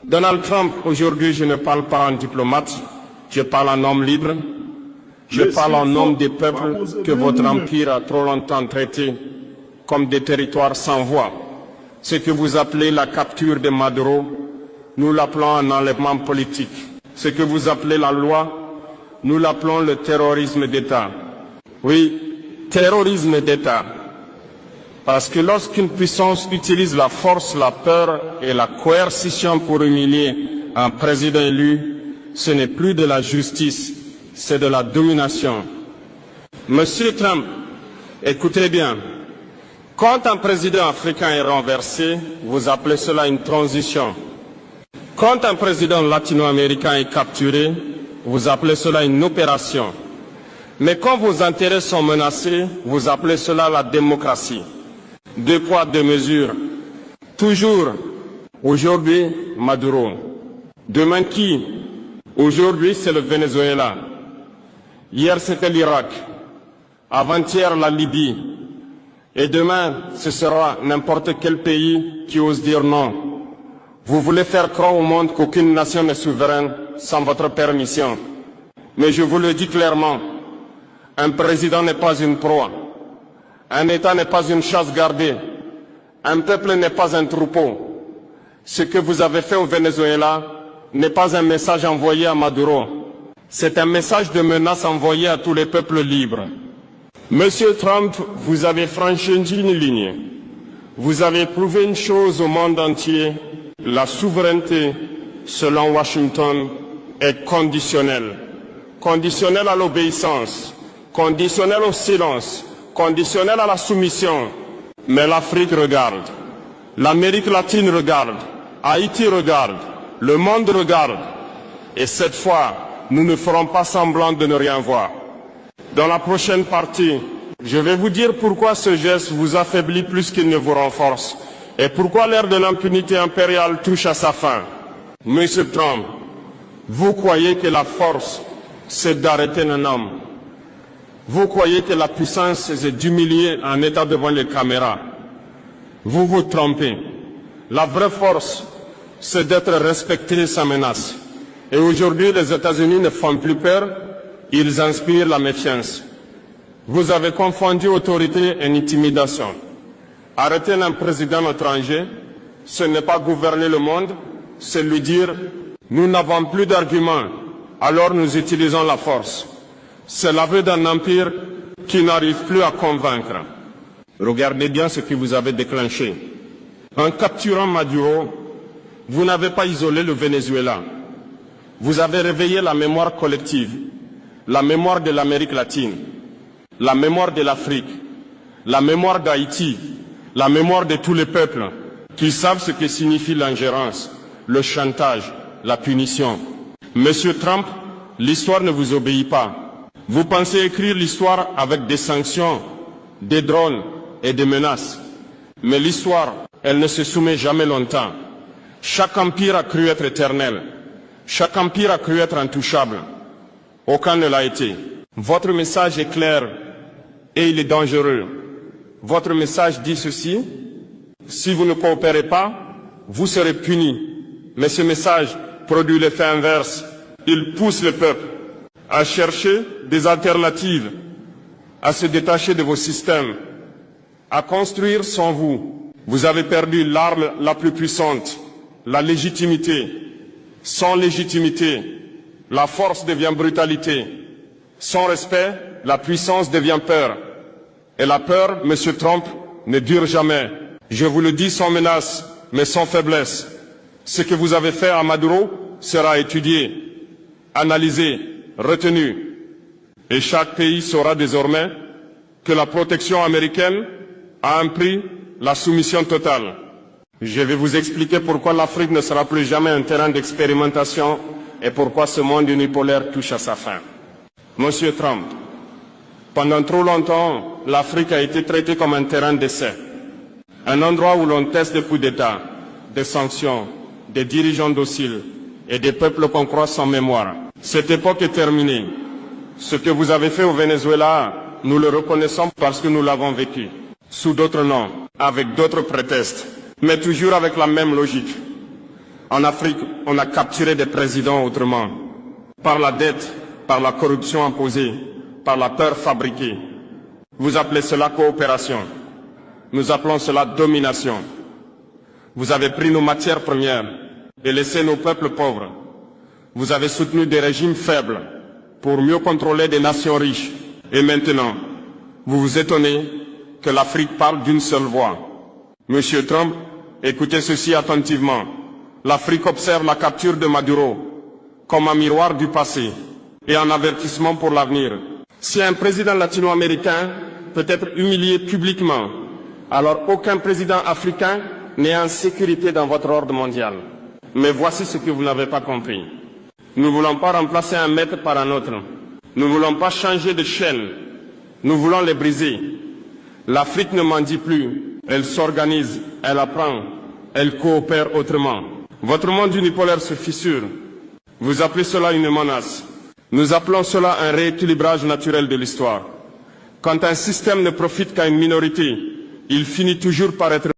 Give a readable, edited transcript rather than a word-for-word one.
Donald Trump, aujourd'hui, je ne parle pas en diplomate, je parle en homme libre, je parle en homme des peuples que votre empire a trop longtemps traités comme des territoires sans voix. Ce que vous appelez la capture de Maduro, nous l'appelons un enlèvement politique. Ce que vous appelez la loi, nous l'appelons le terrorisme d'État. Oui, terrorisme d'État. Parce que lorsqu'une puissance utilise la force, la peur et la coercition pour humilier un président élu, ce n'est plus de la justice, c'est de la domination. Monsieur Trump, écoutez bien. Quand un président africain est renversé, vous appelez cela une transition. Quand un président latino-américain est capturé, vous appelez cela une opération. Mais quand vos intérêts sont menacés, vous appelez cela la démocratie. Deux poids, deux mesures. Toujours, aujourd'hui, Maduro. Demain qui? Aujourd'hui, c'est le Venezuela. Hier, c'était l'Irak. Avant-hier, la Libye. Et demain, ce sera n'importe quel pays qui ose dire non. Vous voulez faire croire au monde qu'aucune nation n'est souveraine sans votre permission. Mais je vous le dis clairement, un président n'est pas une proie. Un État n'est pas une chasse gardée. Un peuple n'est pas un troupeau. Ce que vous avez fait au Venezuela n'est pas un message envoyé à Maduro. C'est un message de menace envoyé à tous les peuples libres. Monsieur Trump, vous avez franchi une ligne. Vous avez prouvé une chose au monde entier. La souveraineté, selon Washington, est conditionnelle. Conditionnelle à l'obéissance, conditionnelle au silence, conditionnelle à la soumission. Mais l'Afrique regarde, l'Amérique latine regarde, Haïti regarde, le monde regarde. Et cette fois, nous ne ferons pas semblant de ne rien voir. Dans la prochaine partie, je vais vous dire pourquoi ce geste vous affaiblit plus qu'il ne vous renforce et pourquoi l'ère de l'impunité impériale touche à sa fin. Monsieur Trump, vous croyez que la force, c'est d'arrêter un homme. Vous croyez que la puissance, c'est d'humilier un État devant les caméras. Vous vous trompez. La vraie force, c'est d'être respecté sans menace. Et aujourd'hui, les États-Unis ne font plus peur, ils inspirent la méfiance. Vous avez confondu autorité et intimidation. Arrêter un président étranger, ce n'est pas gouverner le monde, c'est lui dire « nous n'avons plus d'arguments, alors nous utilisons la force ». C'est l'aveu d'un empire qui n'arrive plus à convaincre. Regardez bien ce que vous avez déclenché. En capturant Maduro, vous n'avez pas isolé le Venezuela. Vous avez réveillé la mémoire collective, la mémoire de l'Amérique latine, la mémoire de l'Afrique, la mémoire d'Haïti, la mémoire de tous les peuples qui savent ce que signifie l'ingérence, le chantage, la punition. Monsieur Trump, l'histoire ne vous obéit pas. Vous pensez écrire l'histoire avec des sanctions, des drones et des menaces. Mais l'histoire, elle ne se soumet jamais longtemps. Chaque empire a cru être éternel. Chaque empire a cru être intouchable. Aucun ne l'a été. Votre message est clair et il est dangereux. Votre message dit ceci: si vous ne coopérez pas, vous serez punis. Mais ce message produit l'effet inverse. Il pousse le peuple à chercher des alternatives, à se détacher de vos systèmes, à construire sans vous. Vous avez perdu l'arme la plus puissante, la légitimité. Sans légitimité, la force devient brutalité. Sans respect, la puissance devient peur. Et la peur, Monsieur Trump, ne dure jamais. Je vous le dis sans menace, mais sans faiblesse. Ce que vous avez fait à Maduro sera étudié, analysé, retenu. Et chaque pays saura désormais que la protection américaine a un prix, la soumission totale. Je vais vous expliquer pourquoi l'Afrique ne sera plus jamais un terrain d'expérimentation et pourquoi ce monde unipolaire touche à sa fin. Monsieur Trump, pendant trop longtemps, l'Afrique a été traitée comme un terrain d'essai. Un endroit où l'on teste des coups d'État, des sanctions, des dirigeants dociles et des peuples qu'on croit sans mémoire. Cette époque est terminée. Ce que vous avez fait au Venezuela, nous le reconnaissons parce que nous l'avons vécu. Sous d'autres noms, avec d'autres prétextes, mais toujours avec la même logique. En Afrique, on a capturé des présidents autrement, par la dette, par la corruption imposée, par la peur fabriquée. Vous appelez cela coopération. Nous appelons cela domination. Vous avez pris nos matières premières et laissé nos peuples pauvres. Vous avez soutenu des régimes faibles pour mieux contrôler des nations riches. Et maintenant, vous vous étonnez que l'Afrique parle d'une seule voix. Monsieur Trump, écoutez ceci attentivement. L'Afrique observe la capture de Maduro comme un miroir du passé et un avertissement pour l'avenir. Si un président latino-américain peut être humilié publiquement, alors aucun président africain n'est en sécurité dans votre ordre mondial. Mais voici ce que vous n'avez pas compris. Nous ne voulons pas remplacer un maître par un autre. Nous ne voulons pas changer de chaîne. Nous voulons les briser. L'Afrique ne mendie plus. Elle s'organise, elle apprend, elle coopère autrement. Votre monde unipolaire se fissure. Vous appelez cela une menace. Nous appelons cela un rééquilibrage naturel de l'histoire. Quand un système ne profite qu'à une minorité, il finit toujours par être